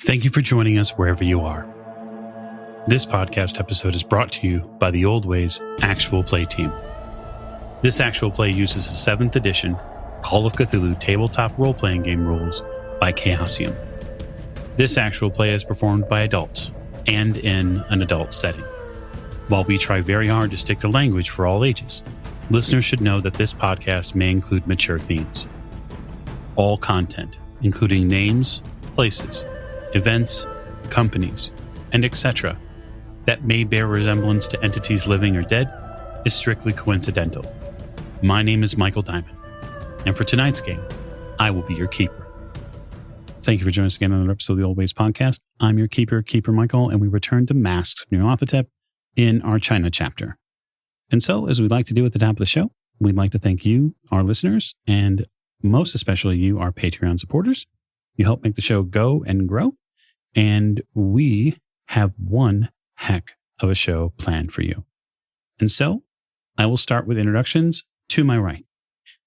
Thank you for joining us wherever you are. This podcast episode is brought to you by the Old Ways Actual Play team. This actual play uses the 7th edition Call of Cthulhu tabletop role-playing game rules by Chaosium. This actual play is performed by adults and in an adult setting. While we try very hard to stick to language for all ages, listeners should know that this podcast may include mature themes. All content, including names, places, events, companies, and etc., that may bear resemblance to entities living or dead, is strictly coincidental. My name is Michael Diamond, and for tonight's game, I will be your keeper. Thank you for joining us again on another episode of the Old Ways Podcast. I'm your keeper, Keeper Michael, and we return to Masks of Nyarlathotep in our China chapter. And so, as we'd like to do at the top of the show, we'd like to thank you, our listeners, and most especially you, our Patreon supporters. You help make the show go and grow. And we have one heck of a show planned for you. And so I will start with introductions to my right.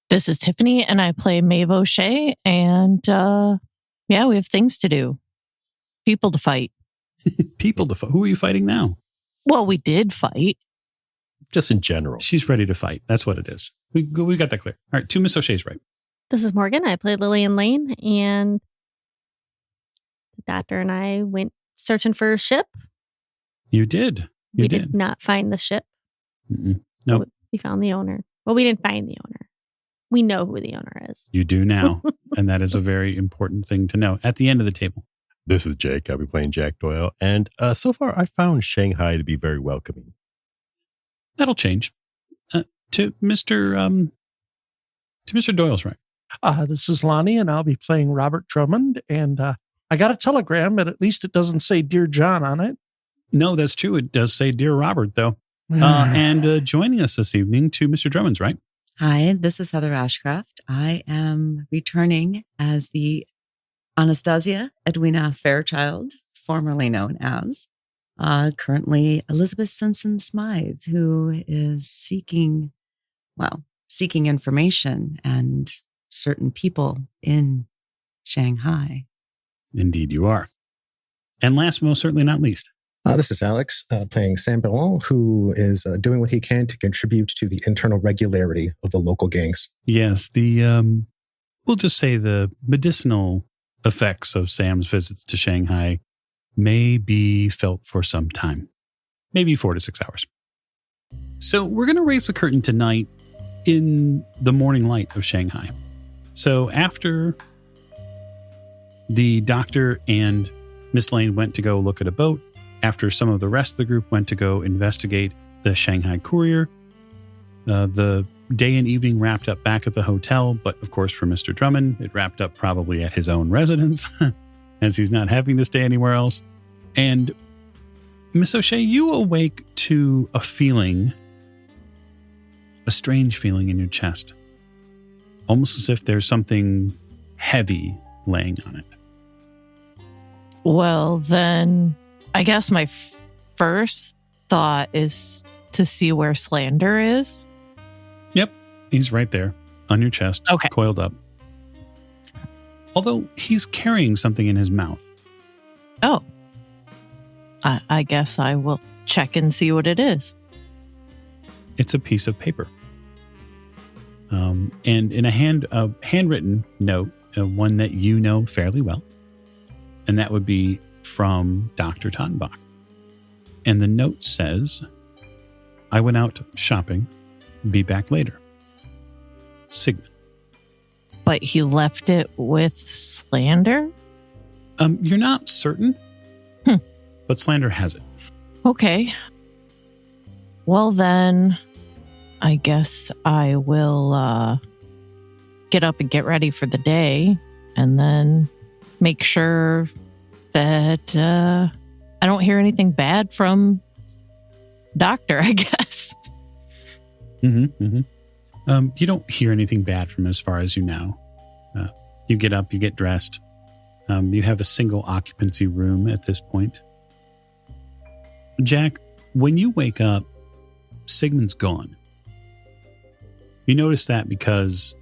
This is Tiffany, and I play Maeve O'Shea. And we have things to do. People to fight. People to fight. Who are you fighting now? Well, we did fight. Just in general. She's ready to fight. That's what it is. We got that clear. All right, to Miss O'Shea's right. This is Morgan. I play Lillian Lane, and the doctor and I went searching for a ship. You did. We did not find the ship. No. Nope. We found the owner. Well, we didn't find the owner. We know who the owner is. You do now. And that is a very important thing to know at the end of the table. This is Jake. I'll be playing Jack Doyle. And so far, I found Shanghai to be very welcoming. That'll change. To Mr. Doyle's right. This is Lonnie, and I'll be playing Robert Drummond. And I got a telegram, but at least it doesn't say Dear John on it. No, that's true. It does say Dear Robert, though. And joining us this evening to Mr. Drummond's right. Hi, this is Heather Ashcraft. I am returning as the Anastasia Edwina Fairchild, formerly known as, currently Elizabeth Simpson Smythe, who is seeking information and certain people in Shanghai. Indeed you are. And last, most certainly not least. This is Alex, playing Sam Bellon, who is doing what he can to contribute to the internal regularity of the local gangs. Yes, we'll just say the medicinal effects of Sam's visits to Shanghai may be felt for some time, maybe 4 to 6 hours. So we're going to raise the curtain tonight in the morning light of Shanghai. So after the doctor and Miss Lane went to go look at a boat, after some of the rest of the group went to go investigate the Shanghai Courier, the day and evening wrapped up back at the hotel. But of course, for Mr. Drummond, it wrapped up probably at his own residence, as he's not having to stay anywhere else. And Miss O'Shea, you awake to a strange feeling in your chest, almost as if there's something heavy laying on it. Well, then I guess my first thought is to see where Slander is. Yep, he's right there on your chest, okay, coiled up. Although he's carrying something in his mouth. Oh. I guess I will check and see what it is. It's a piece of paper. And in a handwritten note, one that you know fairly well. And that would be from Dr. Tottenbach. And the note says, I went out shopping. Be back later. Sigmund. But he left it with Slander? You're not certain, but Slander has it. Okay. Well, then, I guess I will get up and get ready for the day, and then make sure that I don't hear anything bad from Doctor, I guess. You don't hear anything bad from him as far as you know. You get up, you get dressed. You have a single occupancy room at this point. Jack, when you wake up, Sigmund's gone. You notice that because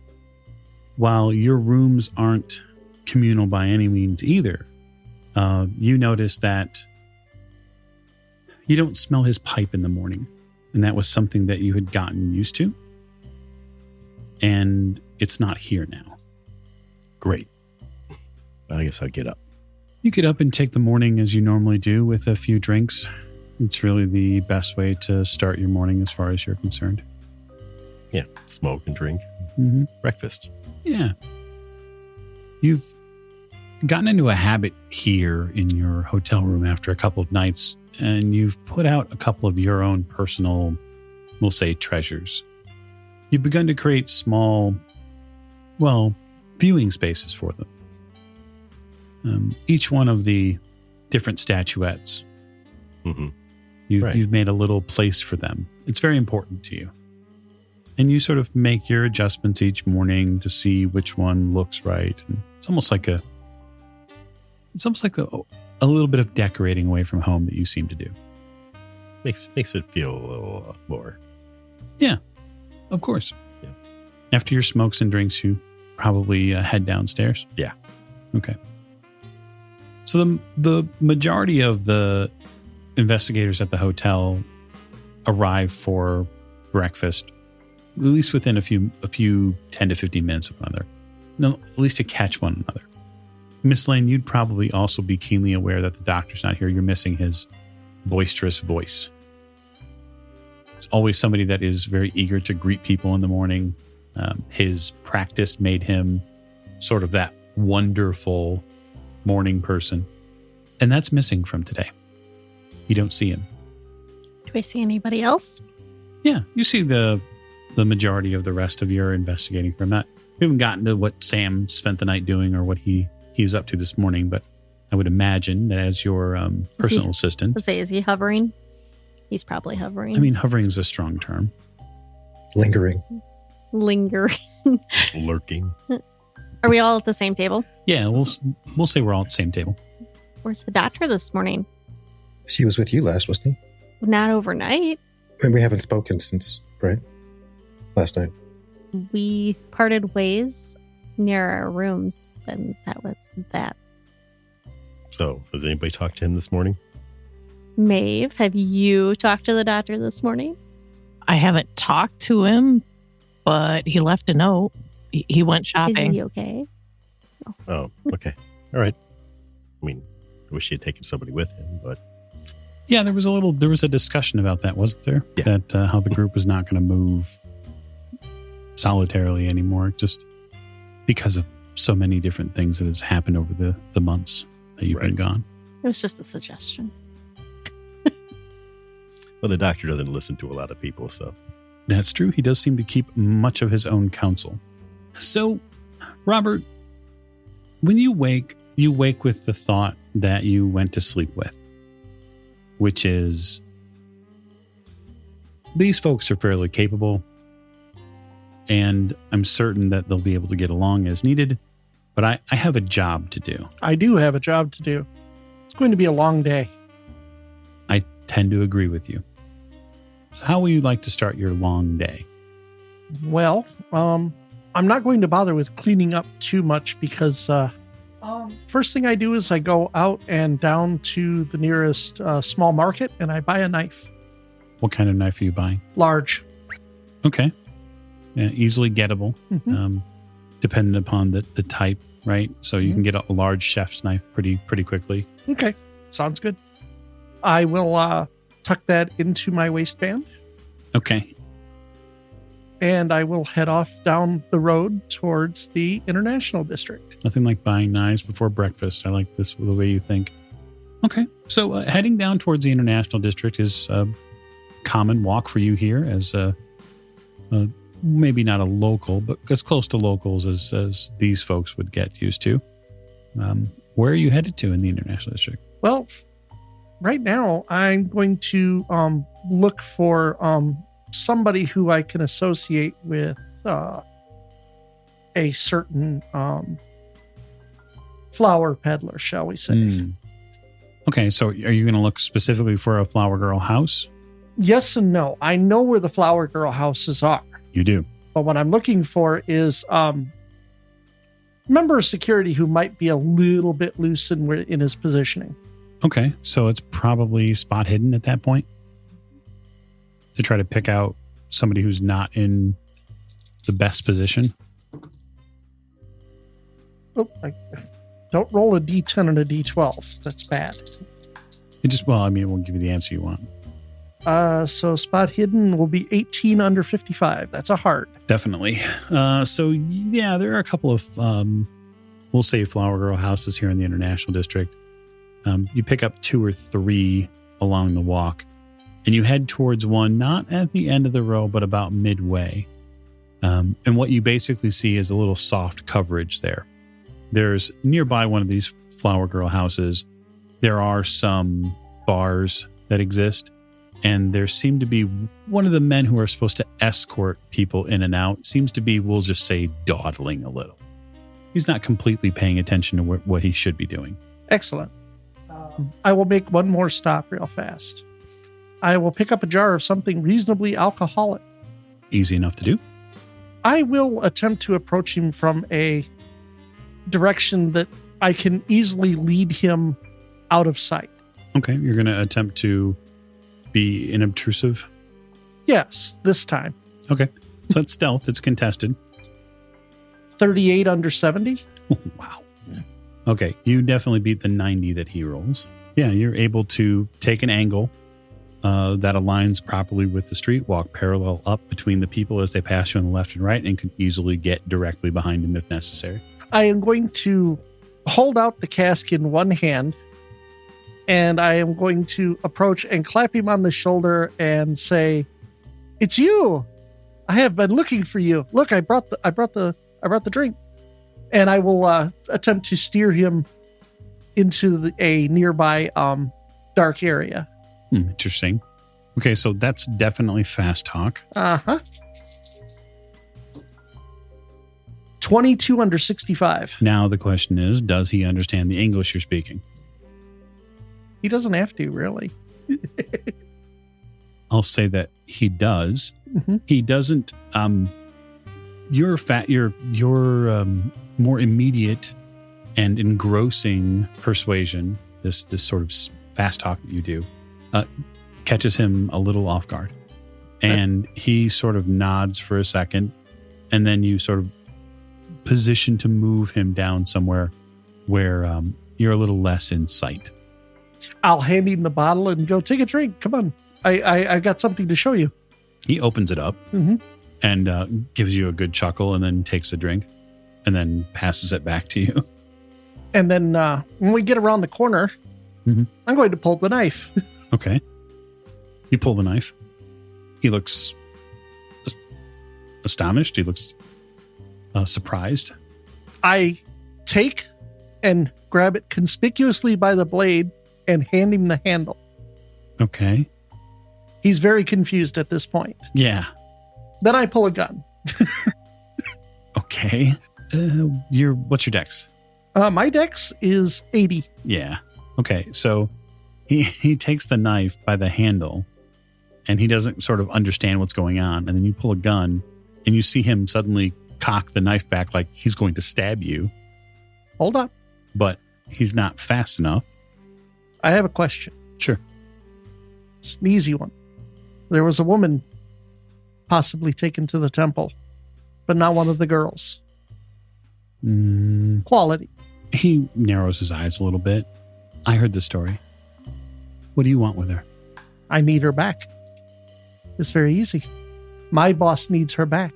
while your rooms aren't communal by any means either, you notice that you don't smell his pipe in the morning. And that was something that you had gotten used to. And it's not here now. Great. I guess I'll get up. You get up and take the morning as you normally do with a few drinks. It's really the best way to start your morning as far as you're concerned. Yeah, smoke and drink. Mm-hmm. Breakfast. Yeah. You've gotten into a habit here in your hotel room after a couple of nights, and you've put out a couple of your own personal, we'll say, treasures. You've begun to create small, viewing spaces for them. Each one of the different statuettes, Mm-hmm. you've made a little place for them. It's very important to you. And you sort of make your adjustments each morning to see which one looks right. And it's almost like a little bit of decorating away from home that you seem to do. Makes it feel a little more. Yeah, of course. Yeah. After your smokes and drinks, you probably head downstairs. Yeah. Okay. So the majority of the investigators at the hotel arrive for breakfast, at least within a few 10 to 15 minutes of one another. No, at least to catch one another. Miss Lane, you'd probably also be keenly aware that the doctor's not here. You're missing his boisterous voice. There's always somebody that is very eager to greet people in the morning. His practice made him sort of that wonderful morning person. And that's missing from today. You don't see him. Do I see anybody else? Yeah, you see the majority of the rest of your investigating firm. We haven't gotten to what Sam spent the night doing or what he's up to this morning, but I would imagine that as your personal assistant. Let's say, is he hovering? He's probably hovering. I mean, hovering is a strong term. Lingering. Lurking. Are we all at the same table? Yeah, we'll say we're all at the same table. Where's the doctor this morning? He was with you last, wasn't he? Not overnight. And we haven't spoken since, right? Last night. We parted ways near our rooms, and that was that. So, has anybody talked to him this morning? Maeve, have you talked to the doctor this morning? I haven't talked to him, but he left a note. He went shopping. Is he okay? Oh, okay. All right. I mean, I wish he had taken somebody with him, but... Yeah, there was a discussion about that, wasn't there? Yeah. That how the group was not going to move solitarily anymore, just because of so many different things that has happened over the months that you've been gone. It was just a suggestion. Well, the doctor doesn't listen to a lot of people, so... That's true. He does seem to keep much of his own counsel. So, Robert, when you wake with the thought that you went to sleep with, which is these folks are fairly capable, and I'm certain that they'll be able to get along as needed, but I have a job to do. I do have a job to do. It's going to be a long day. I tend to agree with you. So how will you like to start your long day? Well, I'm not going to bother with cleaning up too much because first thing I do is I go out and down to the nearest small market and I buy a knife. What kind of knife are you buying? Large. Okay. Yeah, easily gettable, Mm-hmm. Depending upon the type, right? So you can get a large chef's knife pretty quickly. Okay. Sounds good. I will tuck that into my waistband. Okay. And I will head off down the road towards the International District. Nothing like buying knives before breakfast. I like this, the way you think. Okay. So heading down towards the International District is a common walk for you here as maybe not a local, but as close to locals as these folks would get used to. Where are you headed to in the International District? Well, right now I'm going to look for somebody who I can associate with a certain flower peddler, shall we say. Okay, so are you going to look specifically for a flower girl house? Yes and no. I know where the flower girl houses are. You do. But what I'm looking for is member of security who might be a little bit loose in his positioning. Okay, so it's probably spot hidden at that point to try to pick out somebody who's not in the best position. Oh, don't roll a D10 and a D12. That's bad. It won't give you the answer you want. So spot hidden will be 18 under 55. That's a hard. Definitely. So yeah, there are a couple of, we'll say Flower Girl houses here in the International District. You pick up 2 or 3 along the walk, and you head towards one, not at the end of the row, but about midway. And what you basically see is a little soft coverage there. There's nearby one of these Flower Girl houses. There are some bars that exist, and there seem to be one of the men who are supposed to escort people in and out seems to be, we'll just say, dawdling a little. He's not completely paying attention to what he should be doing. Excellent. I will make one more stop real fast. I will pick up a jar of something reasonably alcoholic. Easy enough to do. I will attempt to approach him from a direction that I can easily lead him out of sight. Okay, you're going to attempt to be inobtrusive? Yes, this time. Okay, so it's stealth. It's contested. 38 under 70. Oh, wow. Okay, you definitely beat the 90 that he rolls. Yeah, you're able to take an angle that aligns properly with the street, walk parallel up between the people as they pass you on the left and right, and can easily get directly behind him if necessary. I am going to hold out the cask in one hand, and I am going to approach and clap him on the shoulder and say, "It's you! I have been looking for you. Look, I brought the drink." And I will attempt to steer him into a nearby dark area. Interesting. Okay, so that's definitely fast talk. 22 under 65. Now the question is, does he understand the English you're speaking? He doesn't have to, really. I'll say that he does. Mm-hmm. He doesn't. Your more immediate and engrossing persuasion, this sort of fast talk that you do, catches him a little off guard. And he sort of nods for a second, and then you sort of position to move him down somewhere where you're a little less in sight. I'll hand him the bottle and go, "Take a drink. Come on. I got something to show you." He opens it up and gives you a good chuckle and then takes a drink and then passes it back to you. And then when we get around the corner, I'm going to pull the knife. Okay. You pull the knife. He looks astonished. He looks surprised. I take and grab it conspicuously by the blade and hand him the handle. Okay. He's very confused at this point. Yeah. Then I pull a gun. Okay. What's your dex? My dex is 80. Yeah. Okay. So he takes the knife by the handle and he doesn't sort of understand what's going on. And then you pull a gun and you see him suddenly cock the knife back like he's going to stab you. Hold on. But he's not fast enough. I have a question. Sure. It's an easy one. There was a woman possibly taken to the temple, but not one of the girls. Quality. He narrows his eyes a little bit. I heard the story. What do you want with her? I need her back. It's very easy. My boss needs her back,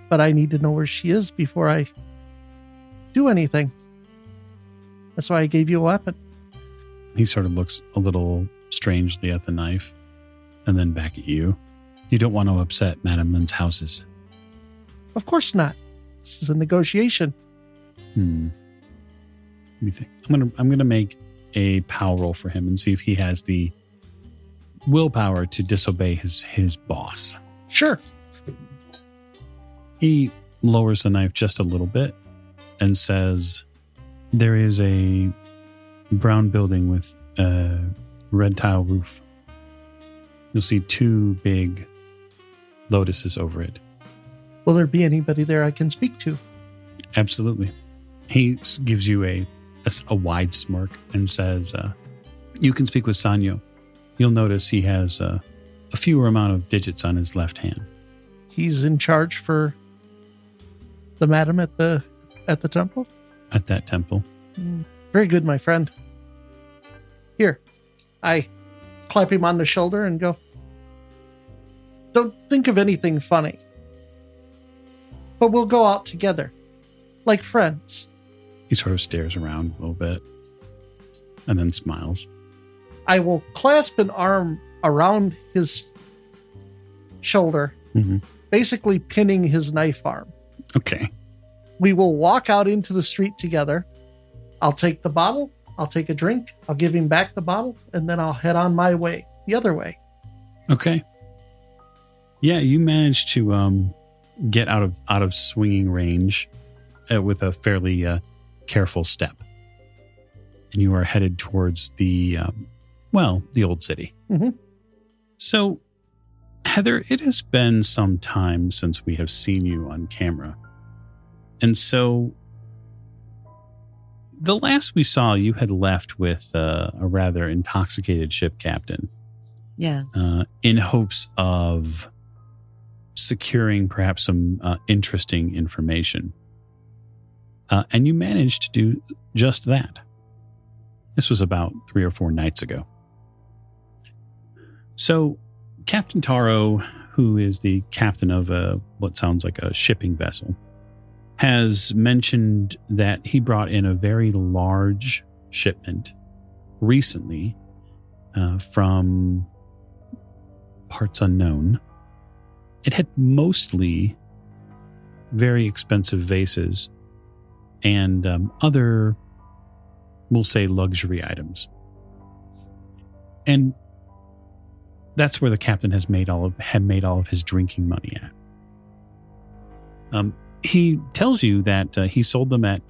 but I need to know where she is before I do anything. That's why I gave you a weapon. He sort of looks a little strangely at the knife and then back at you. You don't want to upset Madame Lin's houses. Of course not. This is a negotiation. Let me think. I'm gonna make a power roll for him and see if he has the willpower to disobey his boss. Sure. He lowers the knife just a little bit and says, "There is a brown building with a red tile roof. You'll see 2 big lotuses over it." Will there be anybody there I can speak to? Absolutely. He gives you a wide smirk and says, you can speak with Sanyo. You'll notice he has a fewer amount of digits on his left hand. He's in charge for the madam at the temple? At that temple. Very good, my friend. Here, I clap him on the shoulder and go, don't think of anything funny. But we'll go out together, like friends. He sort of stares around a little bit and then smiles. I will clasp an arm around his shoulder, basically pinning his knife arm. Okay. We will walk out into the street together. I'll take the bottle. I'll take a drink. I'll give him back the bottle, and then I'll head on my way, the other way. Okay. Yeah, you managed to get out of swinging range with a fairly careful step, and you are headed towards the old city. Mm-hmm. So, Heather, it has been some time since we have seen you on camera, and so the last we saw, you had left with a rather intoxicated ship captain. Yes. In hopes of securing perhaps some interesting information. And you managed to do just that. This was about 3 or 4 nights ago. So Captain Taro, who is the captain of what sounds like a shipping vessel, has mentioned that he brought in a very large shipment recently from parts unknown. It had mostly very expensive vases and other, we'll say, luxury items. And that's where the captain had made all of his drinking money at. He tells you that he sold them at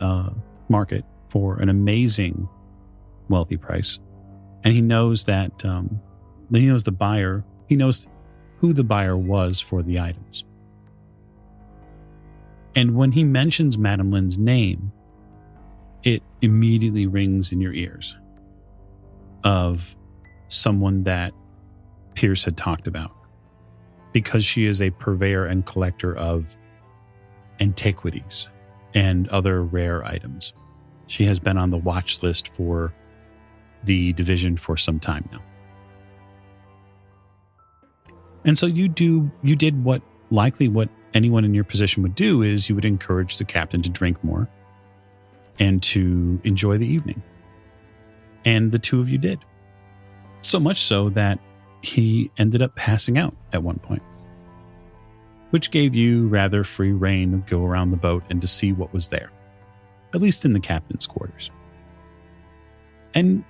market for an amazing wealthy price. And he knows that he knows the buyer. He knows who the buyer was for the items. And when he mentions Madame Lin's name, it immediately rings in your ears of someone that Pierce had talked about, because she is a purveyor and collector of antiquities and other rare items. She has been on the watch list for the division for some time now. And so you did what anyone in your position would do, is you would encourage the captain to drink more and to enjoy the evening. And the two of you did. So much so that he ended up passing out at one point, which gave you rather free rein to go around the boat and to see what was there, at least in the captain's quarters. And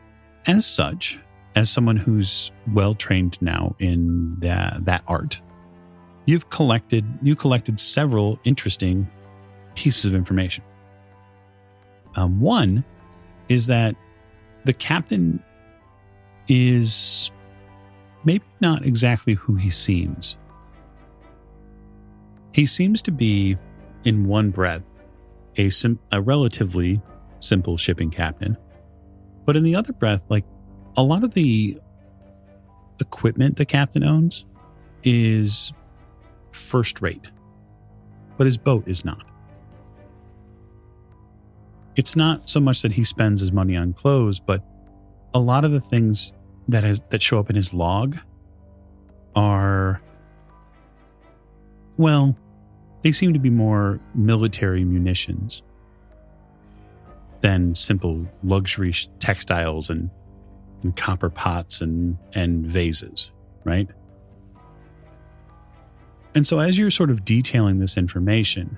as such, as someone who's well trained now in that art, you collected several interesting pieces of information. One is that the captain is maybe not exactly who he seems. He seems to be, in one breath, a relatively simple shipping captain, but in the other breath, like, a lot of the equipment the captain owns is first rate, but his boat is not. It's not so much that he spends his money on clothes, but a lot of the things that show up in his log are, well, they seem to be more military munitions than simple luxury textiles and copper pots and vases, right? And so as you're sort of detailing this information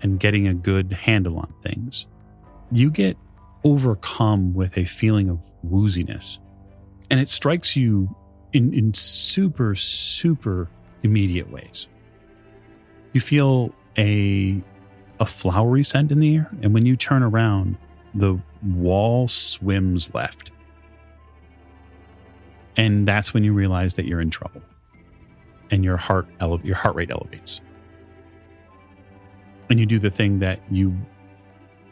and getting a good handle on things, you get overcome with a feeling of wooziness. And it strikes you in super, super immediate ways. You feel a flowery scent in the air, and when you turn around, the wall swims left. And that's when you realize that you're in trouble, and your heart rate elevates. And you do the thing that you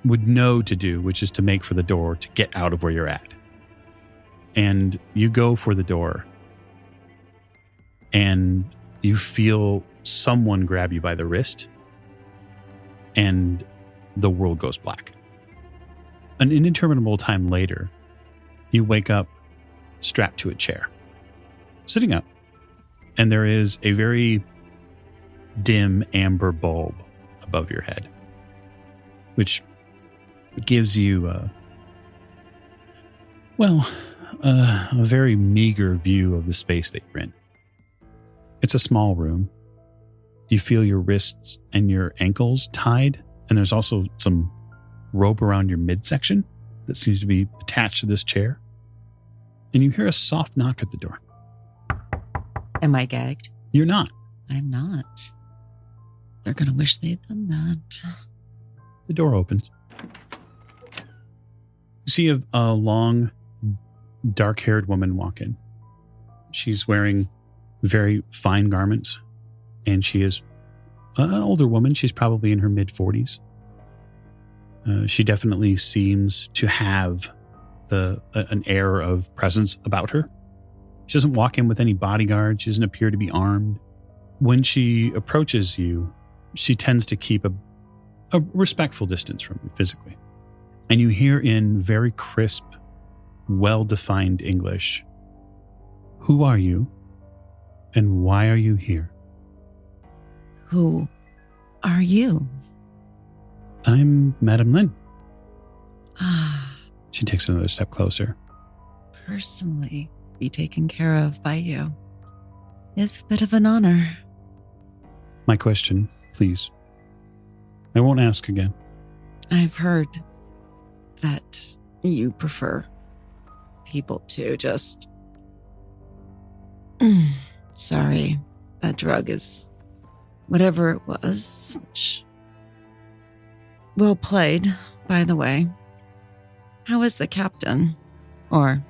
would know to do, which is to make for the door to get out of where you're at. And you go for the door, and you feel someone grab you by the wrist, and the world goes black. An interminable time later, you wake up strapped to a chair, sitting up, and there is a very dim amber bulb above your head, which gives you a very meager view of the space that you're in. It's a small room. You feel your wrists and your ankles tied, and there's also some rope around your midsection that seems to be attached to this chair. And you hear a soft knock at the door. Am I gagged? You're not. I'm not. They're going to wish they'd done that. The door opens. You see a long, dark-haired woman walk in. She's wearing very fine garments, and she is an older woman. She's probably in her mid-40s. She definitely seems to have an air of presence about her. She doesn't walk in with any bodyguard. She doesn't appear to be armed. When she approaches you, she tends to keep a respectful distance from you physically. And you hear in very crisp, well-defined English, "Who are you? And why are you here?" Who are you? "I'm Madame Lin." Ah, She takes another step closer. personally be taken care of by you is a bit of an honor. "My question, please. I won't ask again." I've heard that you prefer people to just... Sorry, that drug is whatever it was. Well played, by the way. How is the captain? Or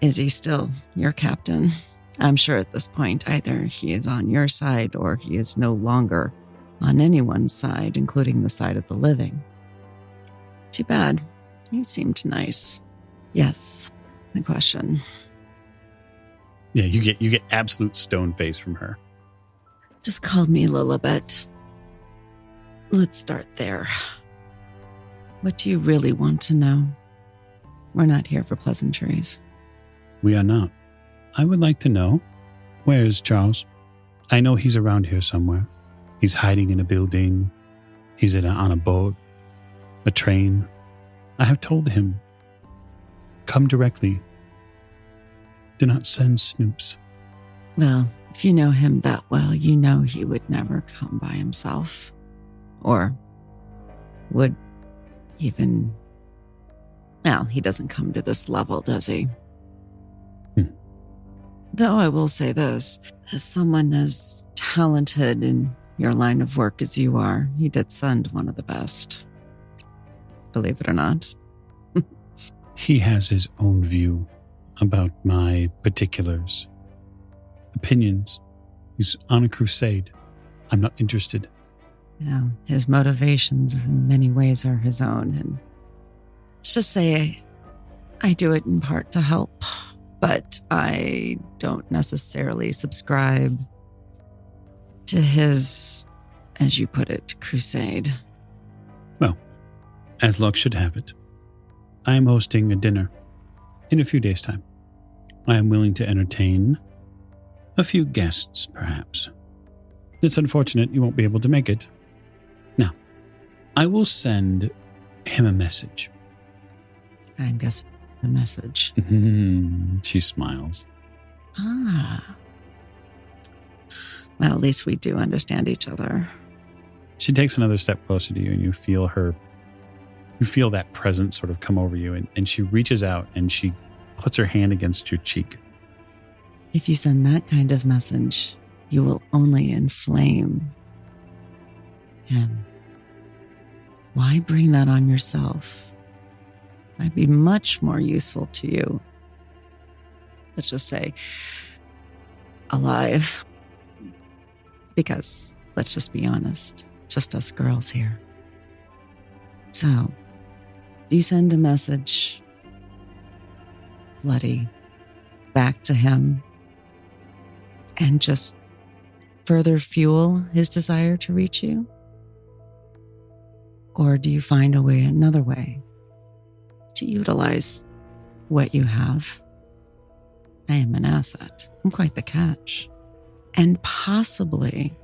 is he still your captain? I'm sure at this point either he is on your side or he is no longer on anyone's side, including the side of the living. Too bad. You seemed nice. Yes, the question. Yeah, you get absolute stone face from her. Just call me Lilibet. Let's start there. What do you really want to know? We're not here for pleasantries. "We are not. I would like to know, where is Charles? I know he's around here somewhere. He's hiding in a building. He's on a boat, a train. I have told him, come directly. Do not send snoops." Well, if you know him that well, you know he would never come by himself. Or would even... Well, he doesn't come to this level, does he? Though I will say this, as someone as talented in your line of work as you are, he did send one of the best. Believe it or not. He has his own view about my particulars, opinions. He's on a crusade. I'm not interested. Well, his motivations in many ways are his own. And let's just say I do it in part to help, but I don't necessarily subscribe to his, as you put it, crusade. Well, as luck should have it, I am hosting a dinner in a few days' time. I am willing to entertain a few guests, perhaps. It's unfortunate you won't be able to make it. Now, I will send him a message. I'm guessing the message. She smiles. Ah. Well, at least we do understand each other. She takes another step closer to you, and you feel that presence sort of come over you, and she reaches out and she puts her hand against your cheek. If you send that kind of message, you will only inflame him. Why bring that on yourself? I'd be much more useful to you. Let's just say alive. Because let's just be honest, just us girls here. So, do you send a message, bloody, back to him and just further fuel his desire to reach you? Or do you find another way to utilize what you have? I am an asset. I'm quite the catch. And possibly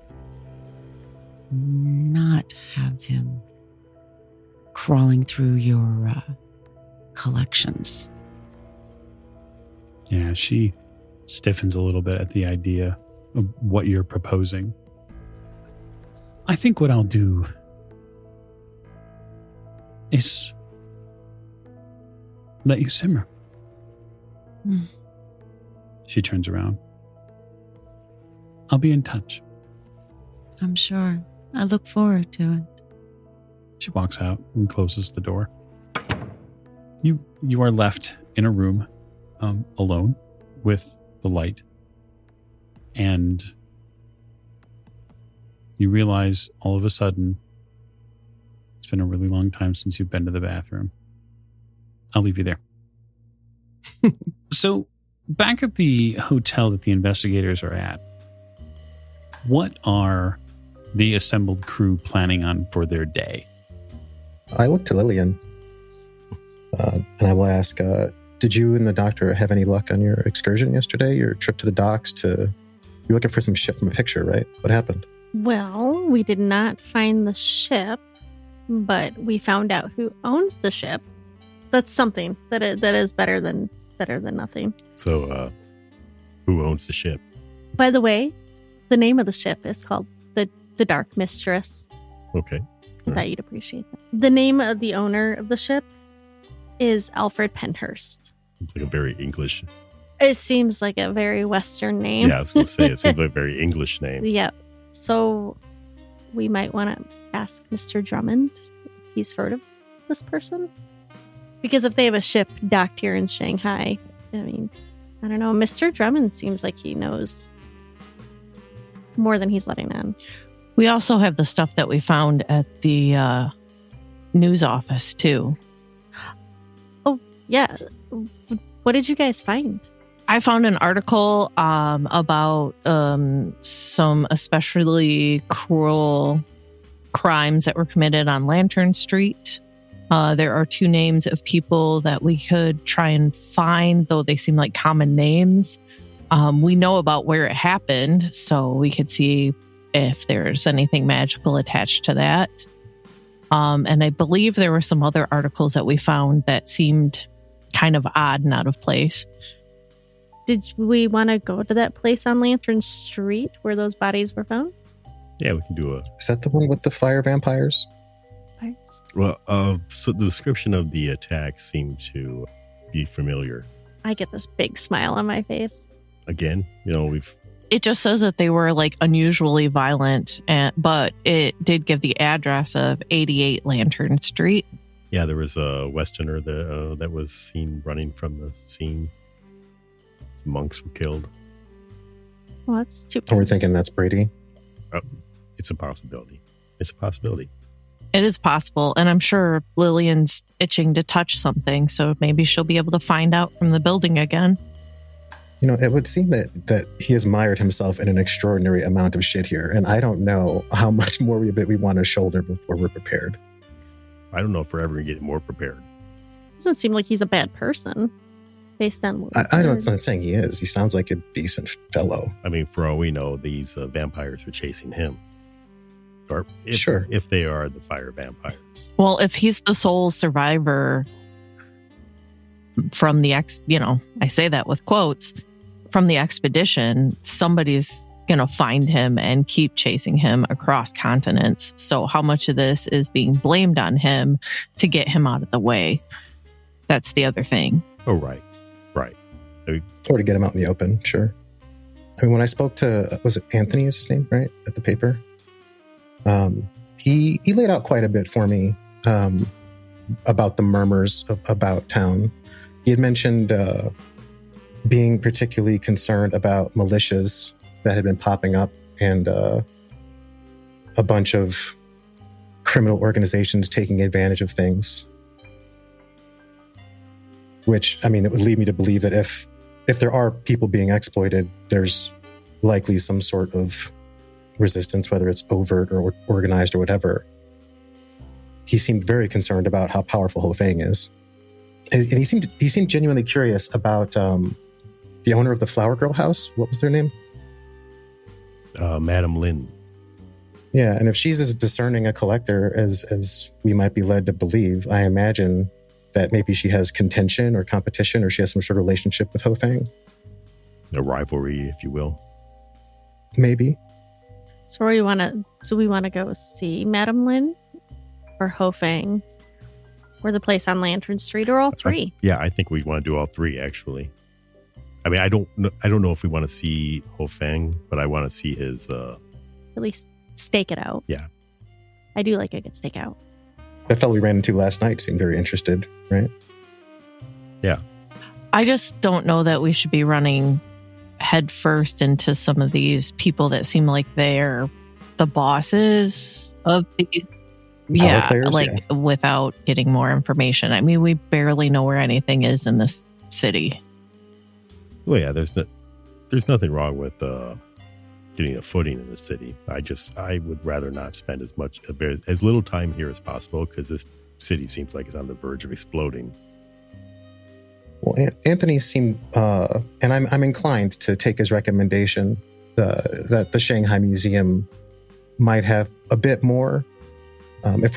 not have him crawling through your collections. Yeah, she stiffens a little bit at the idea of what you're proposing. I think what I'll do is let you simmer. She turns around. I'll be in touch. I'm sure. I look forward to it. She walks out and closes the door. You are left in a room alone with the light. And you realize all of a sudden it's been a really long time since you've been to the bathroom. I'll leave you there. So back at the hotel that the investigators are at, what are the assembled crew planning on for their day? I look to Lillian, and I will ask, did you and the doctor have any luck on your excursion yesterday? Your trip to the docks you're looking for some ship from a picture, right? What happened? Well, we did not find the ship, but we found out who owns the ship. That's something that is better than nothing. So, who owns the ship? By the way, the name of the ship is called the Dark Mistress. Okay. I thought you'd appreciate that. The name of the owner of the ship is Alfred Penhurst. It's like a very English. It seems like a very Western name. Yeah, I was going to say, it seems like a very English name. Yep. So we might want to ask Mr. Drummond if he's heard of this person. Because if they have a ship docked here in Shanghai, I mean, I don't know. Mr. Drummond seems like he knows more than he's letting on. We also have the stuff that we found at the news office, too. Oh, yeah. What did you guys find? I found an article about some especially cruel crimes that were committed on Lantern Street. There are 2 names of people that we could try and find, though they seem like common names. We know about where it happened, so we could see if there's anything magical attached to that. And I believe there were some other articles that we found that seemed kind of odd and out of place. Did we want to go to that place on Lantern Street where those bodies were found? Yeah, we can do Is that the one with the fire vampires? so the description of the attack seemed to be familiar. I get this big smile on my face. Again, It just says that they were like unusually violent, but it did give the address of 88 Lantern Street. Yeah, there was a Westerner that was seen running from the scene. Some monks were killed. Well, that's too We're thinking that's Brady. It's a possibility. It is possible, and I'm sure Lillian's itching to touch something, so maybe she'll be able to find out from the building again. It would seem that he has mired himself in an extraordinary amount of shit here, and I don't know how much more we want to shoulder before we're prepared. I don't know if we're ever going to get more prepared. Doesn't seem like he's a bad person, based on what I know it's not saying he is. He sounds like a decent fellow. I mean, for all we know, these vampires are chasing him. Or if they are the fire vampires. Well, if he's the sole survivor from the I say that with quotes, from the expedition, somebody's going to find him and keep chasing him across continents. So how much of this is being blamed on him to get him out of the way? That's the other thing. Oh, right. Or to get him out in the open, sure. I mean, when I spoke to, was it Anthony is his name, right? At the paper? He laid out quite a bit for me about the murmurs about town. He had mentioned being particularly concerned about militias that had been popping up and a bunch of criminal organizations taking advantage of things. Which, I mean, it would lead me to believe that if there are people being exploited, there's likely some sort of resistance, whether it's overt or organized or whatever. He seemed very concerned about how powerful Ho Fang is. And he seemed genuinely curious about the owner of the Flower Girl house. What was their name? Madam Lin. Yeah, and if she's as discerning a collector as we might be led to believe, I imagine that maybe she has contention or competition, or she has some sort of relationship with Ho Fang. A rivalry, if you will. Maybe. So we want to go see Madam Lin or Ho Fang or the place on Lantern Street, or all three. I think we want to do all three, actually. I mean, I don't know if we want to see Ho Fang, but I want to see his at least stake it out. Yeah. I do like a good stake out. That fellow we ran into last night seemed very interested, right? Yeah. I just don't know that we should be running headfirst into some of these people that seem like they're the bosses of these. Power players, without getting more information. I mean, we barely know where anything is in this city. Well, yeah, there's nothing wrong with getting a footing in the city. I would rather not spend as little time here as possible, because this city seems like it's on the verge of exploding. Well, Anthony seemed, and I'm inclined to take his recommendation that the Shanghai Museum might have a bit more. If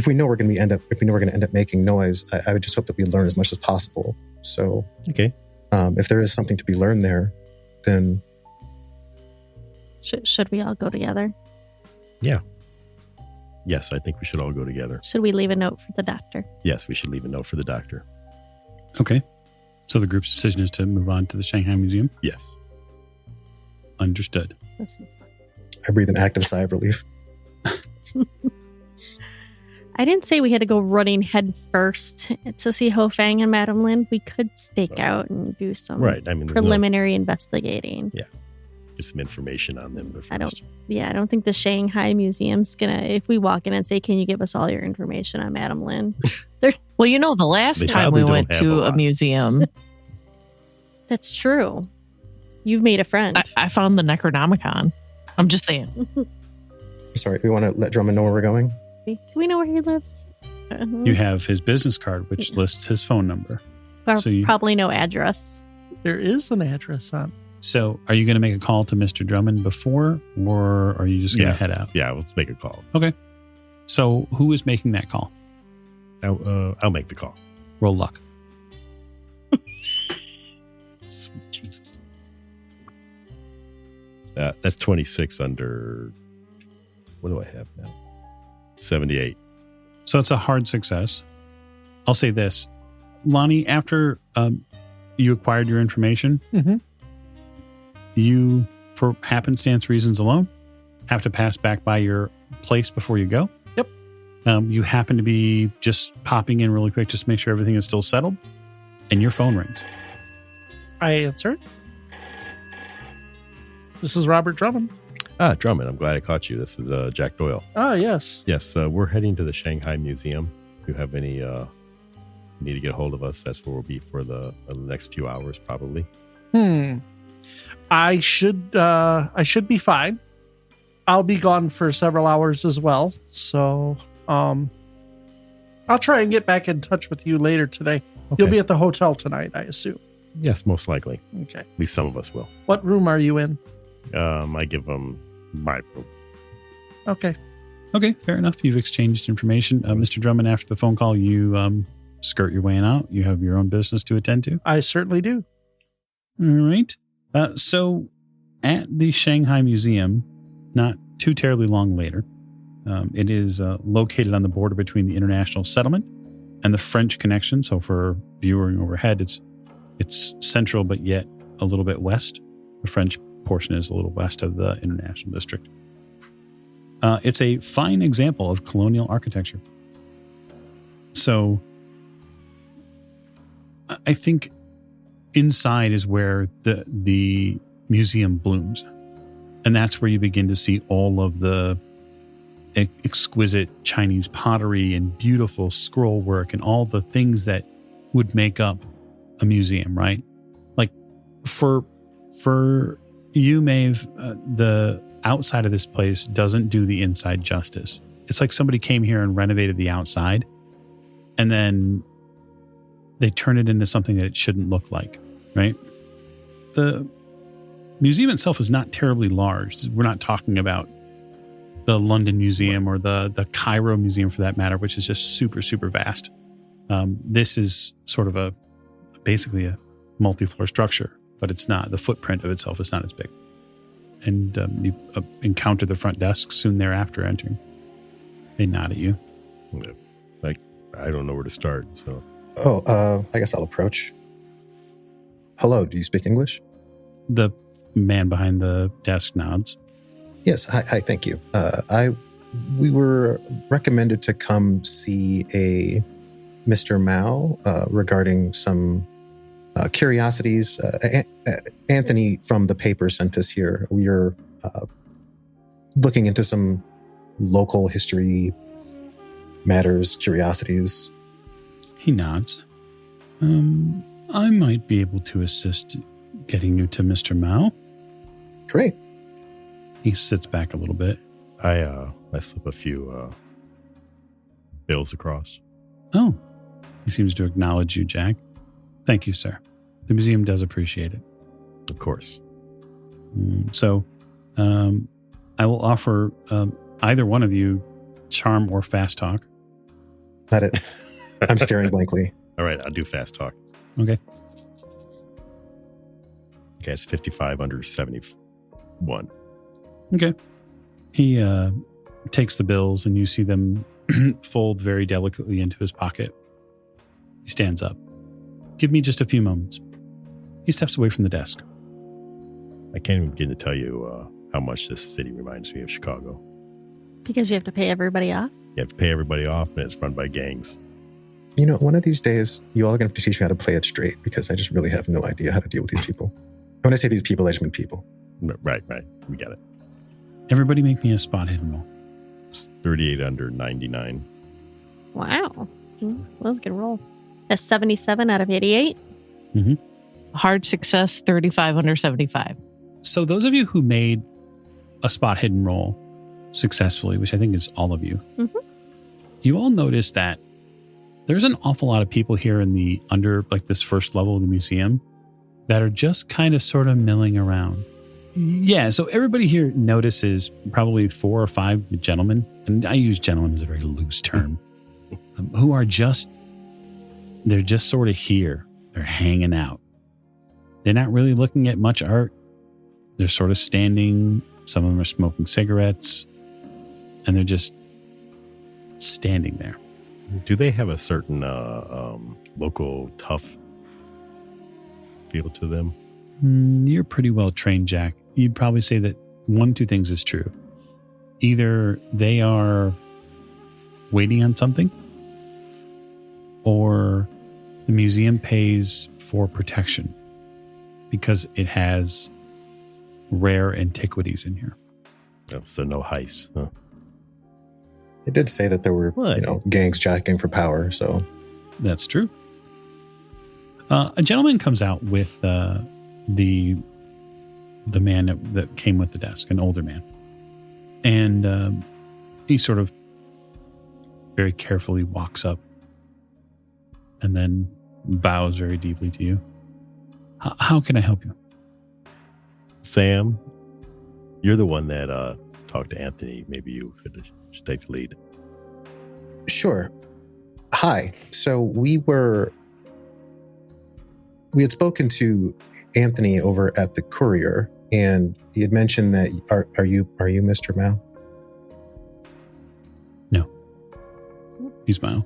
we know we're going to end up making noise, I would just hope that we learn as much as possible. So, okay, if there is something to be learned there, then should we all go together? Yeah. Yes, I think we should all go together. Should we leave a note for the doctor? Yes, we should leave a note for the doctor. Okay. So the group's decision is to move on to the Shanghai Museum? Yes. Understood. I breathe an active sigh of relief. I didn't say we had to go running head first to see Ho Fang and Madam Lin. We could stake out and do some preliminary investigating. Yeah. Get some information on them first. I don't think the Shanghai Museum's gonna, if we walk in and say, can you give us all your information on Madam Lin? Well, the last time we went to a museum. That's true. You've made a friend. I found the Necronomicon. I'm just saying. Sorry, we want to let Drummond know where we're going? Do we know where he lives? You have his business card, which lists his phone number. Probably no address. There is an address on. So are you going to make a call to Mr. Drummond before, or are you just going to head out? Yeah, let's make a call. Okay. So who is making that call? I'll make the call. Roll luck. Sweet Jesus. That's 26 under... What do I have now? 78. So it's a hard success. I'll say this. Lonnie, after you acquired your information, you, for happenstance reasons alone, have to pass back by your place before you go. Yep. You happen to be just popping in really quick just to make sure everything is still settled, and your phone rings. I answer. This is Robert Drummond. Drummond, I'm glad I caught you. This is Jack Doyle. Yes. Yes, we're heading to the Shanghai Museum. If you have any need to get a hold of us, that's where we'll be for the next few hours, probably. I should be fine. I'll be gone for several hours as well. So I'll try and get back in touch with you later today. Okay. You'll be at the hotel tonight, I assume. Yes, most likely. Okay. At least some of us will. What room are you in? I give them my room. Okay. Okay, fair enough. You've exchanged information. Mr. Drummond, after the phone call, you skirt your way out. You have your own business to attend to. I certainly do. All right. So at the Shanghai Museum, not too terribly long later, it is located on the border between the International Settlement and the French Connection. So for viewing overhead, it's central, but yet a little bit west. The French portion is a little west of the International District. It's a fine example of colonial architecture. So I think inside is where the museum blooms. And that's where you begin to see all of the exquisite Chinese pottery and beautiful scroll work and all the things that would make up a museum, right? Like for you, Maeve, the outside of this place doesn't do the inside justice. It's like somebody came here and renovated the outside, and then they turn it into something that it shouldn't look like, right? The museum itself is not terribly large. We're not talking about the London Museum or the Cairo Museum for that matter, which is just super, super vast. This is sort of basically a multi-floor structure, but it's not. The footprint of itself is not as big. And you encounter the front desk soon thereafter entering. They nod at you. Like, I don't know where to start, so. I guess I'll approach. Hello, do you speak English? The man behind the desk nods. Yes, hi, thank you. We were recommended to come see a Mr. Mao regarding some curiosities. Anthony from the paper sent us here. We are looking into some local history matters, curiosities. He nods. I might be able to assist getting you to Mr. Mao. Great. He sits back a little bit. I slip a few bills across. Oh, he seems to acknowledge you, Jack. Thank you, sir. The museum does appreciate it. Of course. So, I will offer either one of you charm or fast talk. Not it. I'm staring blankly. All right, I'll do fast talk. Okay. Okay, it's 55 under 71. Okay. He takes the bills and you see them fold very delicately into his pocket. He stands up. Give me just a few moments. He steps away from the desk. I can't even begin to tell you how much this city reminds me of Chicago. Because you have to pay everybody off? You have to pay everybody off, and it's run by gangs. You know, one of these days, you all are going to have to teach me how to play it straight, because I just really have no idea how to deal with these people. When I say these people, I just mean people. Right. We got it. Everybody make me a spot hidden roll. It's 38 under 99. Wow. That was a good roll. A 77 out of 88. Mm-hmm. Hard success, 35 under 75. So those of you who made a spot hidden roll successfully, which I think is all of you, you all notice that there's an awful lot of people here in the this first level of the museum that are just kind of sort of milling around. Yeah, so everybody here notices probably 4 or 5 gentlemen, and I use gentlemen as a very loose term, who are they're just sort of here. They're hanging out. They're not really looking at much art. They're sort of standing. Some of them are smoking cigarettes, and they're just standing there. Do they have a certain local tough feel to them? You're pretty well trained, Jack. You'd probably say that 1-2 things is true. Either they are waiting on something, or the museum pays for protection because it has rare antiquities in here. Oh, so no heist, huh? They did say that there were, gangs jockeying for power, so. That's true. A gentleman comes out with the man that came with the desk, an older man. And he sort of very carefully walks up and then bows very deeply to you. How can I help you? Sam, you're the one that talked to Anthony. Maybe you should take the lead. Sure. Hi. So we had spoken to Anthony over at the Courier, and he had mentioned that are you Mr. Mao? No. He's Mao.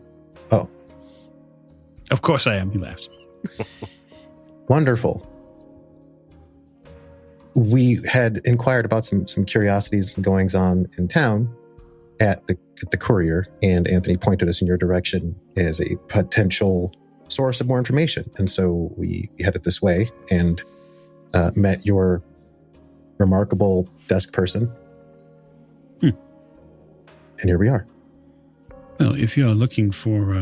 Oh. Of course I am, he laughs. Wonderful. We had inquired about some curiosities and goings on in town at the Courier, and Anthony pointed us in your direction as a potential source of more information. And so we headed this way and met your remarkable desk person. And here we are. Well, if you're looking for,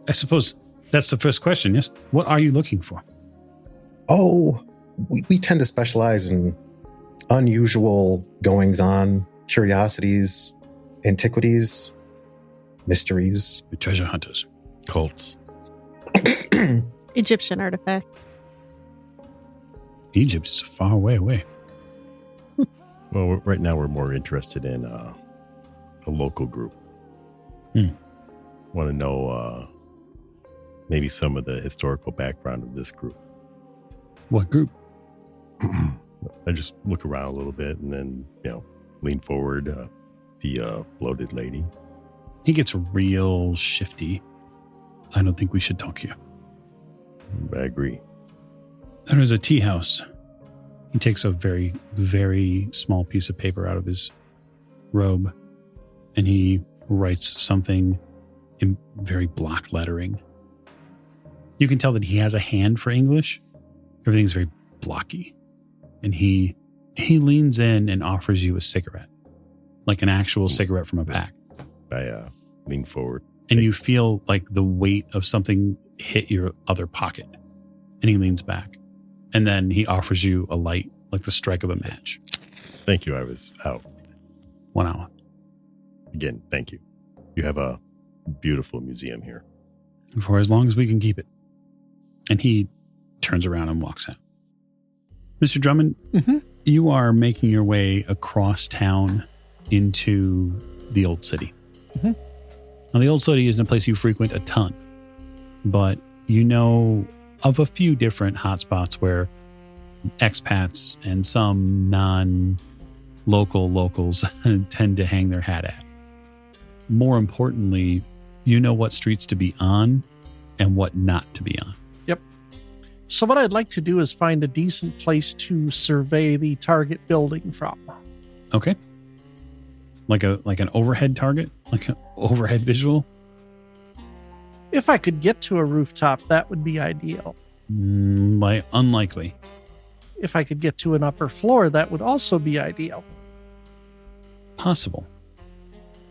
I suppose that's the first question, yes? What are you looking for? Oh, we tend to specialize in unusual goings-on, curiosities, antiquities, mysteries. The treasure hunters. Cults. Egyptian artifacts. Egypt is a far way away. Well, right now we're more interested in a local group. Want to know maybe some of the historical background of this group. What group? I just look around a little bit and then, lean forward. The bloated lady. He gets real shifty. I don't think we should talk here. I agree. There is a tea house. He takes a very, very small piece of paper out of his robe and he writes something in very block lettering. You can tell that he has a hand for English. Everything's very blocky. And he leans in and offers you a cigarette, like an actual cigarette from a pack. I lean forward. And you feel like the weight of something hit your other pocket. And he leans back. And then he offers you a light, like the strike of a match. Thank you. I was out. 1 hour. Again, thank you. You have a beautiful museum here. For as long as we can keep it. And he turns around and walks out. Mr. Drummond, you are making your way across town into the old city. Now, the old city isn't a place you frequent a ton, but you know of a few different hotspots where expats and some non-local locals tend to hang their hat at. More importantly, you know what streets to be on and what not to be on. Yep. So what I'd like to do is find a decent place to survey the target building from. Okay. Like an overhead target? Like an overhead visual? If I could get to a rooftop, that would be ideal. Unlikely. If I could get to an upper floor, that would also be ideal. Possible.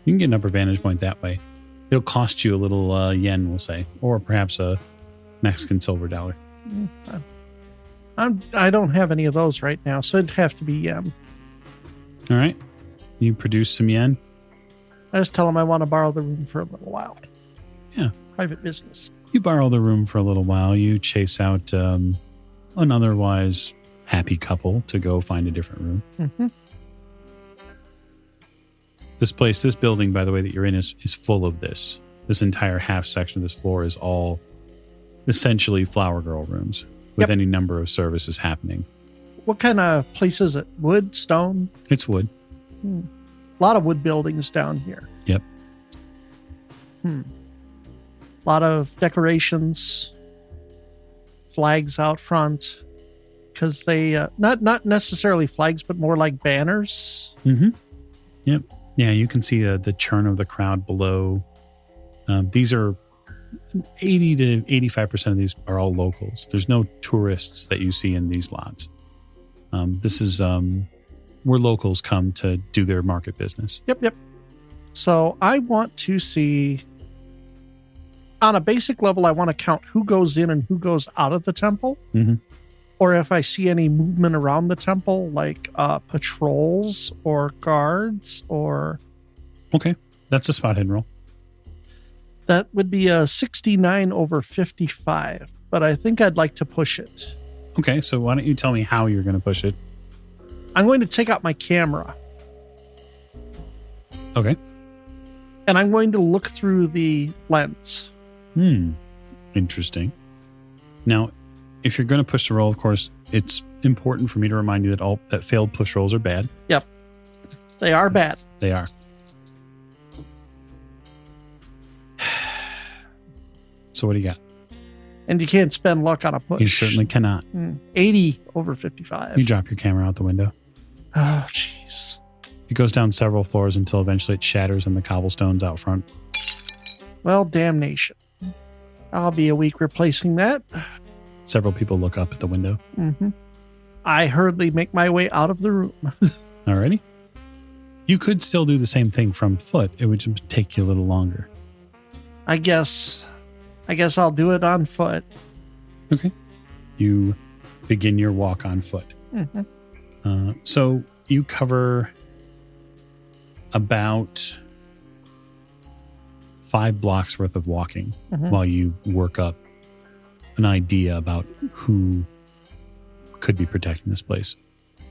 You can get an upper vantage point that way. It'll cost you a little yen, we'll say, or perhaps a Mexican silver dollar. I don't have any of those right now, so it'd have to be yen. All right. You produce some yen? I just tell them I want to borrow the room for a little while. Yeah. Private business. You borrow the room for a little while. You chase out an otherwise happy couple to go find a different room. This building, by the way, that you're in is full of this. This entire half section of this floor is all essentially flower girl rooms with any number of services happening. What kind of place is it? Wood? Stone? It's wood. A lot of wood buildings down here. Yep. A lot of decorations, flags out front, because they not necessarily flags, but more like banners. Yep. Yeah, you can see the churn of the crowd below. These are 80 to 85% of these are all locals. There's no tourists that you see in these lots. This is where locals come to do their market business. Yep. So I want to see, on a basic level, I want to count who goes in and who goes out of the temple. Or if I see any movement around the temple, like patrols or guards or... Okay, that's a spot hidden roll. That would be a 69 over 55, but I think I'd like to push it. Okay, so why don't you tell me how you're going to push it? I'm going to take out my camera. Okay. And I'm going to look through the lens. Interesting. Now, if you're going to push the roll, of course, it's important for me to remind you that failed push rolls are bad. Yep. They are bad. They are. So what do you got? And you can't spend luck on a push. You certainly cannot. 80 over 55. You drop your camera out the window. Oh, jeez. It goes down several floors until eventually it shatters on the cobblestones out front. Well, damnation. I'll be a week replacing that. Several people look up at the window. I hurriedly make my way out of the room. Alrighty. You could still do the same thing from foot. It would just take you a little longer. I guess I'll do it on foot. Okay. You begin your walk on foot. Mm-hmm. So you cover about 5 blocks worth of walking while you work up an idea about who could be protecting this place.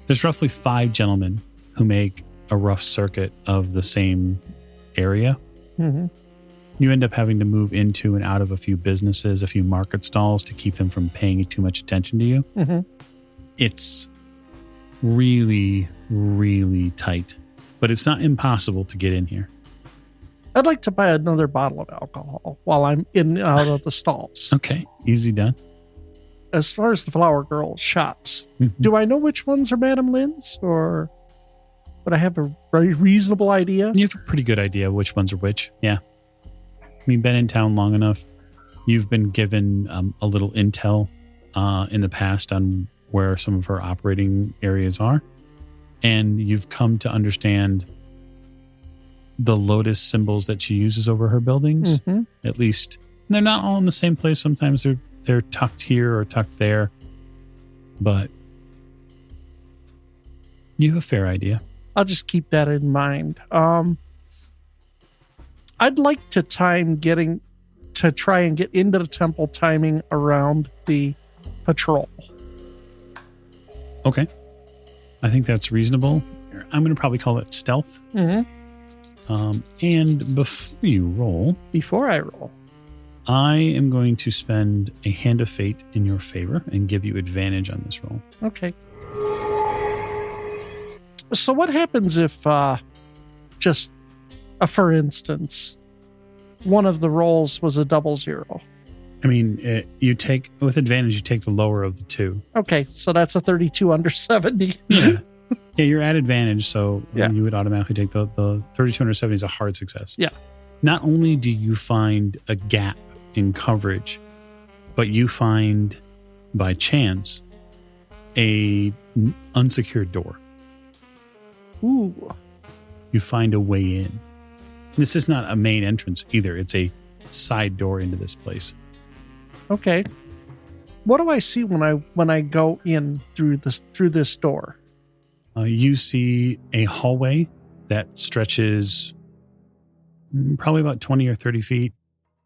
There's roughly 5 gentlemen who make a rough circuit of the same area. Mm-hmm. You end up having to move into and out of a few businesses, a few market stalls to keep them from paying too much attention to you. Mm-hmm. It's really, really tight, but it's not impossible to get in here. I'd like to buy another bottle of alcohol while I'm in and out of the stalls. Okay, easy done. As far as the flower girl shops, Mhm. do I know which ones are Madame Lynn's, or would I have a very reasonable idea? You have a pretty good idea which ones are which. Yeah. I mean, been in town long enough. You've been given a little intel in the past on where some of her operating areas are. And you've come to understand the lotus symbols that she uses over her buildings. Mm-hmm. At least they're not all in the same place. Sometimes they're tucked here or tucked there. But you have a fair idea. I'll just keep that in mind. I'd like to try and get into the temple timing around the patrol. Okay. I think that's reasonable. I'm going to probably call it stealth. Mm-hmm. And before you roll, Before I roll. I am going to spend a hand of fate in your favor and give you advantage on this roll. Okay. So what happens if, for instance, one of the rolls was a 00? I mean, you take, with advantage, you take the lower of the 2. Okay, so that's a 32 under 70. Yeah. Yeah, you're at advantage, so Yeah. you would automatically take the 32 under 70 is a hard success. Yeah. Not only do you find a gap in coverage, but you find, by chance, a unsecured door. Ooh. You find a way in. This is not a main entrance either. It's a side door into this place. Okay. What do I see when I go in through this door? You see a hallway that stretches probably about 20 or 30 feet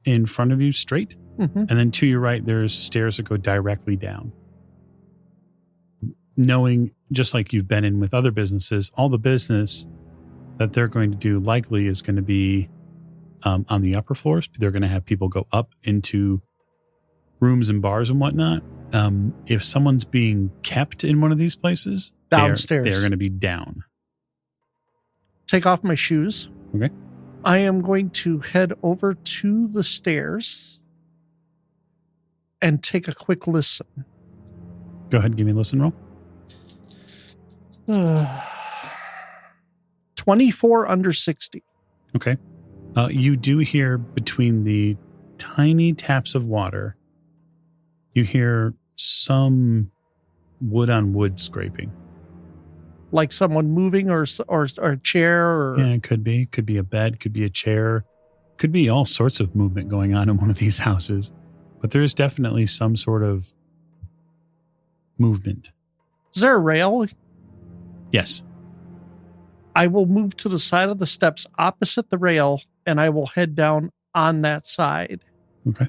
in front of you straight. Mm-hmm. And then to your right, there's stairs that go directly down. Knowing, just like you've been in with other businesses, all the business that they're going to do likely is going to be on the upper floors. They're going to have people go up into rooms and bars and whatnot. If someone's being kept in one of these places, Downstairs. they're going to be down. Take off my shoes. Okay. I am going to head over to the stairs and take a quick listen. Go ahead and give me a listen roll. 24 under 60. Okay. You do hear between the tiny taps of water, you hear some wood on wood scraping. Like someone moving or a chair or Yeah, it could be. Could be a bed, could be a chair, could be all sorts of movement going on in one of these houses. But there is definitely some sort of movement. Is there a rail? Yes. I will move to the side of the steps opposite the rail and I will head down on that side. Okay.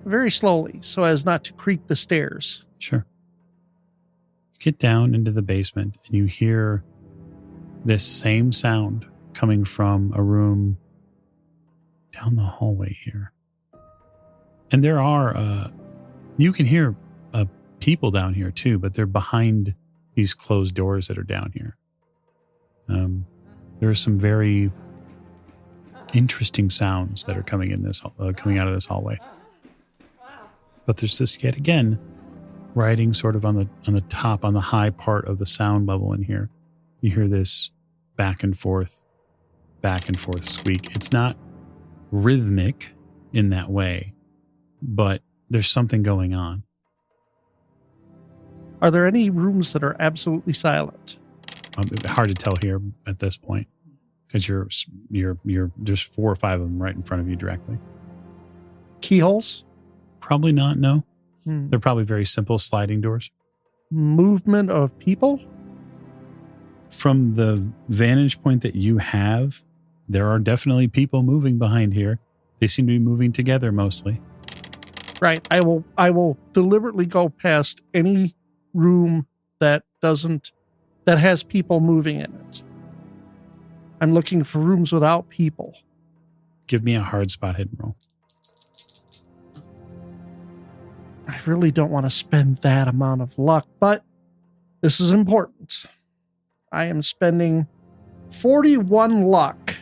Very slowly so as not to creak the stairs. Sure. You get down into the basement and you hear this same sound coming from a room down the hallway here. And there are, you can hear people down here too, but they're behind these closed doors that are down here. There are some very interesting sounds that are coming in this, coming out of this hallway. But there's this yet again, riding sort of on the top, on the high part of the sound level in here. You hear this back and forth squeak. It's not rhythmic in that way, but there's something going on. Are there any rooms that are absolutely silent? Hard to tell here at this point because you're there's 4 or 5 of them right in front of you directly. Keyholes? Probably not. No, Hmm. they're probably very simple sliding doors. Movement of people? From the vantage point that you have, there are definitely people moving behind here. They seem to be moving together mostly. Right. I will deliberately go past any room that has people moving in it. I'm looking for rooms without people. Give me a hard spot hidden roll. I really don't want to spend that amount of luck, but this is important. I am spending 41 luck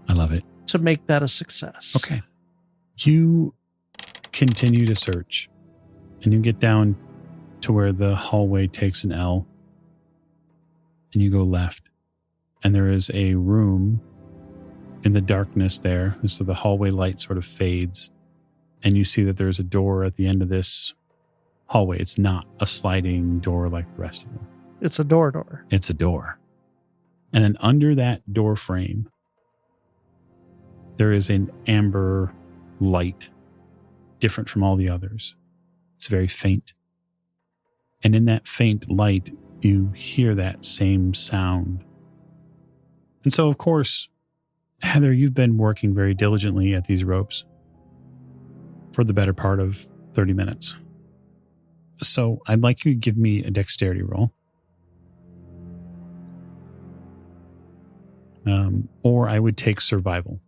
I love it. to make that a success. Okay. You continue to search and you get down to where the hallway takes an L and you go left and there is a room in the darkness there. So the hallway light sort of fades and you see that there's a door at the end of this hallway. It's not a sliding door like the rest of them. It's a door. It's a door. And then under that door frame, there is an amber light, different from all the others. It's very faint. And in that faint light, you hear that same sound. And so, of course, Heather, you've been working very diligently at these ropes for the better part of 30 minutes. So I'd like you to give me a dexterity roll. Or I would take survival.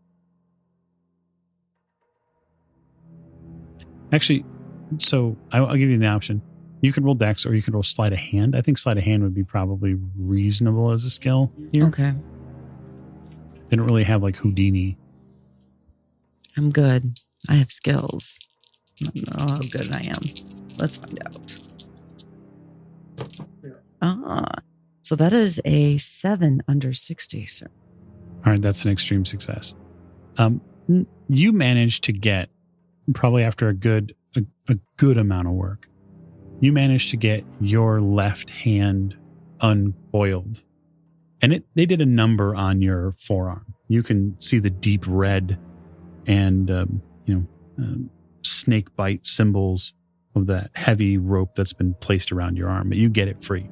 Actually, so I'll give you the option. You can roll dex or you can roll sleight of hand. I think sleight of hand would be probably reasonable as a skill here. Okay. They don't really have like Houdini. I'm good. I have skills. I don't know how good I am. Let's find out. So that is a 7 under 60, sir. All right, that's an extreme success. You managed to get, probably after a good amount of work, you managed to get your left hand uncoiled. And they did a number on your forearm. You can see the deep red and snake bite symbols of that heavy rope that's been placed around your arm, but you get it free.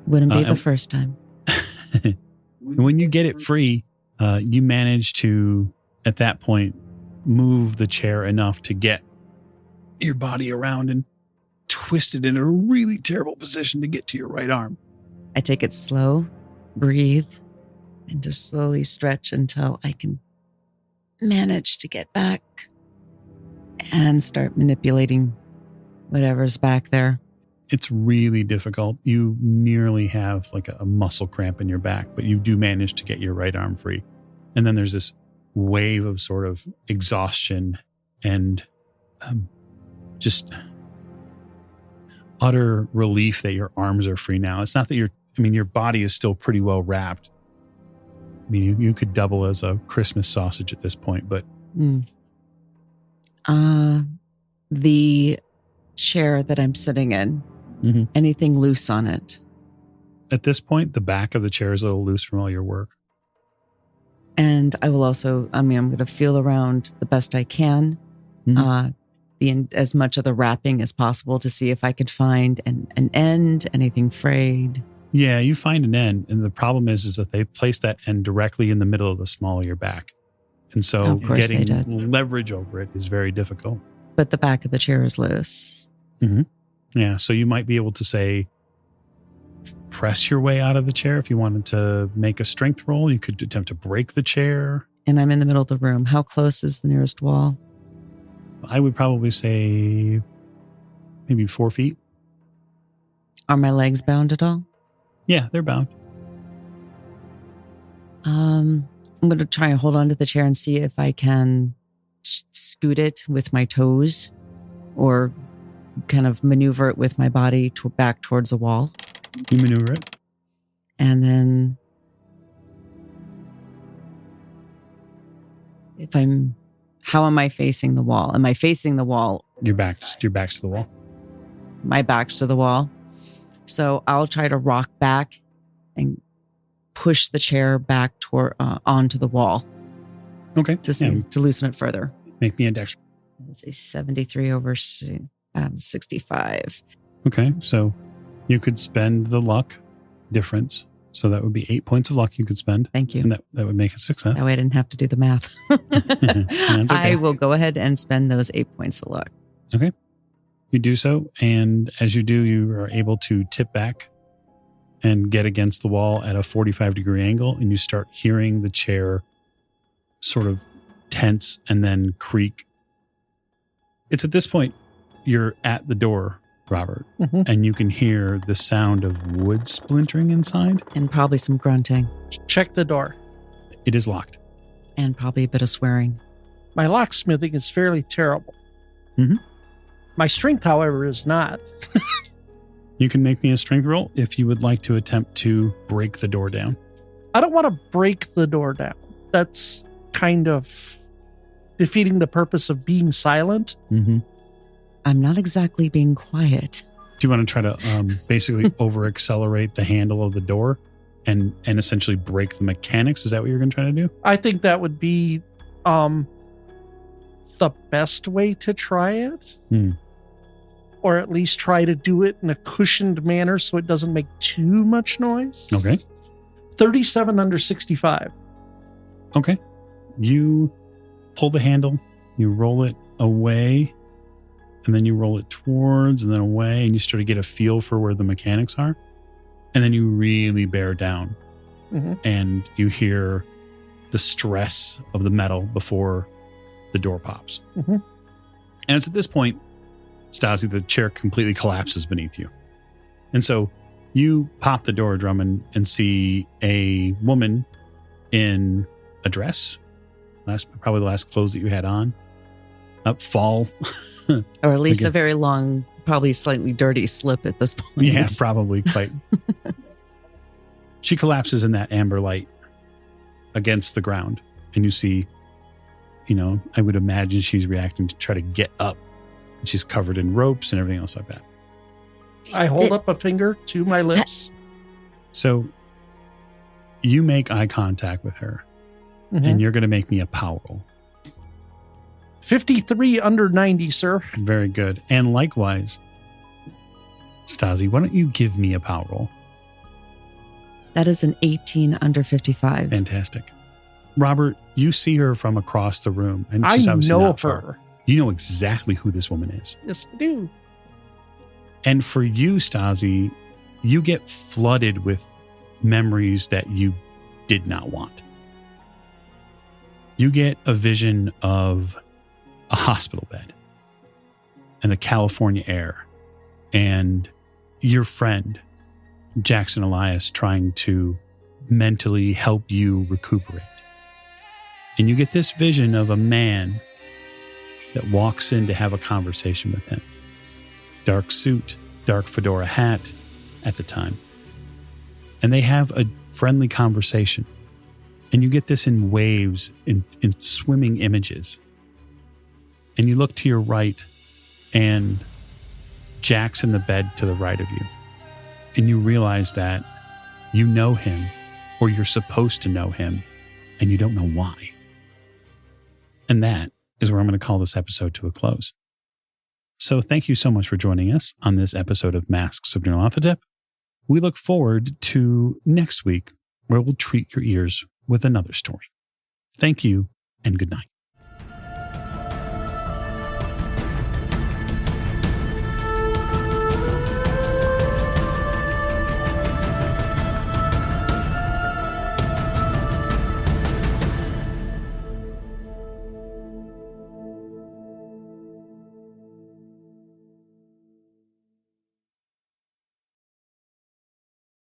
Wouldn't be the first time. When you get it free, you manage to, at that point, move the chair enough to get your body around and twist it in a really terrible position to get to your right arm. I take it slow, breathe, and just slowly stretch until I can manage to get back and start manipulating whatever's back there. It's really difficult. You nearly have like a muscle cramp in your back, but you do manage to get your right arm free. And then there's this wave of sort of exhaustion and just utter relief that your arms are free now. It's not that your body is still pretty well wrapped. I mean, you could double as a Christmas sausage at this point, but... The chair that I'm sitting in, anything loose on it? At this point, the back of the chair is a little loose from all your work. And I will also, I'm going to feel around the best I can, as much of the wrapping as possible to see if I could find an end, anything frayed. Yeah, you find an end. And the problem is that they placed that end directly in the middle of the small of your back. And so getting leverage over it is very difficult. But the back of the chair is loose. Mm-hmm. Yeah, so you might be able to say, press your way out of the chair. If you wanted to make a strength roll, you could attempt to break the chair. And I'm in the middle of the room. How close is the nearest wall? I would probably say maybe 4 feet. Are my legs bound at all? Yeah, they're bound. I'm going to try and hold on to the chair and see if I can scoot it with my toes or kind of maneuver it with my body back towards a wall. You maneuver it. And then how am I facing the wall? Am I facing the wall? Your back's to the wall. My back's to the wall. So I'll try to rock back and push the chair back toward onto the wall Okay. to loosen it further. Make me a dex. It's a 73 over 65. Okay. So you could spend the luck difference. So that would be 8 points of luck you could spend. Thank you. And that would make a success. That way I didn't have to do the math. okay. I will go ahead and spend those 8 points of luck. Okay. You do so. And as you do, you are able to tip back and get against the wall at a 45-degree angle. And you start hearing the chair sort of tense and then creak. It's at this point you're at the door, Robert, and you can hear the sound of wood splintering inside. And probably some grunting. Check the door. It is locked. And probably a bit of swearing. My locksmithing is fairly terrible. Mhm. My strength, however, is not. You can make me a strength roll if you would like to attempt to break the door down. I don't want to break the door down. That's kind of defeating the purpose of being silent. Mm-hmm. I'm not exactly being quiet. Do you want to try to basically over-accelerate the handle of the door and essentially break the mechanics? Is that what you're going to try to do? I think that would be the best way to try it. Or at least try to do it in a cushioned manner so it doesn't make too much noise. Okay. 37 under 65. Okay. You pull the handle, you roll it away, and then you roll it towards and then away, and you start to get a feel for where the mechanics are. And then you really bear down and you hear the stress of the metal before the door pops. And it's at this point, Stasi, the chair completely collapses beneath you. And so you pop the door, Drummond, and see a woman in a dress. Probably the last clothes that you had on. Fall. Or at least a very long, probably slightly dirty slip at this point. Yeah, probably quite. She collapses in that amber light against the ground. And you see, I would imagine she's reacting to try to get up. She's covered in ropes and everything else like that. I hold up a finger to my lips. So you make eye contact with her, and you're going to make me a power roll. 53 under 90, sir. Very good. And likewise, Stasi, why don't you give me a power roll? That is an 18 under 55. Fantastic. Robert, you see her from across the room. And I she's obviously know not far. her. You know exactly who this woman is. Yes, I do. And for you, Stasi, you get flooded with memories that you did not want. You get a vision of a hospital bed and the California air and your friend, Jackson Elias, trying to mentally help you recuperate. And you get this vision of a man that walks in to have a conversation with him. Dark suit, dark fedora hat at the time. And they have a friendly conversation. And you get this in waves, in swimming images. And you look to your right, and Jack's in the bed to the right of you. And you realize that you know him, or you're supposed to know him, and you don't know why. And that is where I'm going to call this episode to a close. So thank you so much for joining us on this episode of Masks of Nyarlathotep. We look forward to next week, where we'll treat your ears with another story. Thank you, and good night.